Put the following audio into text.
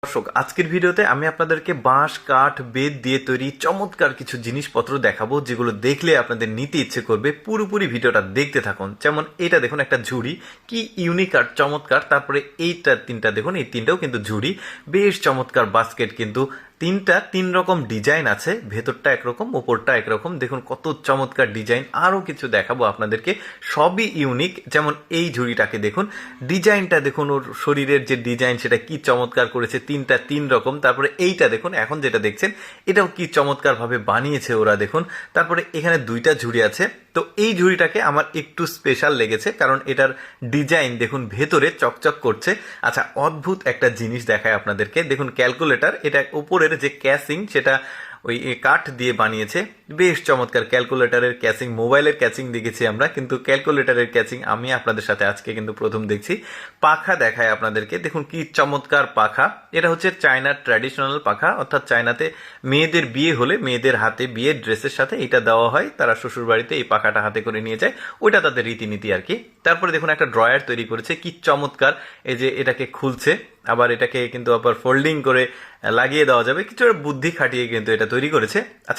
দর্শক, আজকের ভিডিওতে আমি আপনাদেরকে বাঁশ, কাঠ, বেত দিয়ে তৈরি চমৎকার কিছু জিনিসপত্র দেখাবো, যেগুলো দেখলে আপনাদের নিতে ইচ্ছে করবে। পুরোপুরি ভিডিওটা দেখতে থাকুন। যেমন এটা দেখুন, একটা ঝুড়ি, কি ইউনিক আর চমৎকার। তারপরে এইটা তিনটা দেখুন, এই তিনটাও কিন্তু ঝুড়ি, বেশ চমৎকার বাস্কেট। কিন্তু তিনটা তিন রকম ডিজাইন আছে, ভেতরটা একরকম, উপরটা একরকম। দেখুন কত চমৎকার ডিজাইন। আরও কিছু দেখাবো আপনাদেরকে, সবই ইউনিক। যেমন এই ঝুড়িটাকে দেখুন, ডিজাইনটা দেখুন, ওর শরীরের যে ডিজাইন সেটা কি চমৎকার করেছে, তিনটা তিন রকম। তারপরে এইটা দেখুন, এখন যেটা দেখছেন এটাও কি চমৎকারভাবে বানিয়েছে ওরা, দেখুন। তারপরে এখানে দুইটা ঝুড়ি আছে। তো এই ঝুড়িটাকে আমার একটু স্পেশাল লেগেছে, কারণ এটার ডিজাইন দেখুন ভেতরে চকচক করছে। আচ্ছা, অদ্ভুত একটা জিনিস দেখায় আপনাদেরকে। দেখুন ক্যালকুলেটর, এটা উপরের যে ক্যাসিং সেটা ওই কাঠ দিয়ে বানিয়েছে, বেশ চমৎকার। ক্যালকুলেটরের ক্যাসিং, মোবাইলের ক্যাসিং দেখেছি আমরা, কিন্তু ক্যালকুলেটরের ক্যাসিং আমি আপনাদের সাথে আজকে কিন্তু প্রথম দেখছি। পাখা দেখায় আপনাদেরকে, দেখুন কি চমৎকার পাখা। এটা হচ্ছে চায়নার ট্র্যাডিশনাল পাখা, অর্থাৎ চায়নাতে মেয়েদের বিয়ে হলে মেয়েদের হাতে বিয়ের ড্রেসের সাথে এটা দেওয়া হয়, তারা শ্বশুর বাড়িতে এই পাখাটা হাতে করে নিয়ে যায়, ওইটা তাদের রীতিনীতি আর কি। তারপরে দেখুন একটা ড্রয়ার তৈরি করেছে, কি চমৎকার। এই যে এটাকে খুলছে, আবার এটাকে কিন্তু আবার ফোল্ডিং করে লাগিয়ে দেওয়া যাবে। কিছু বুদ্ধি খাটিয়ে কিন্তু এটা তৈরি করেছে। আচ্ছা,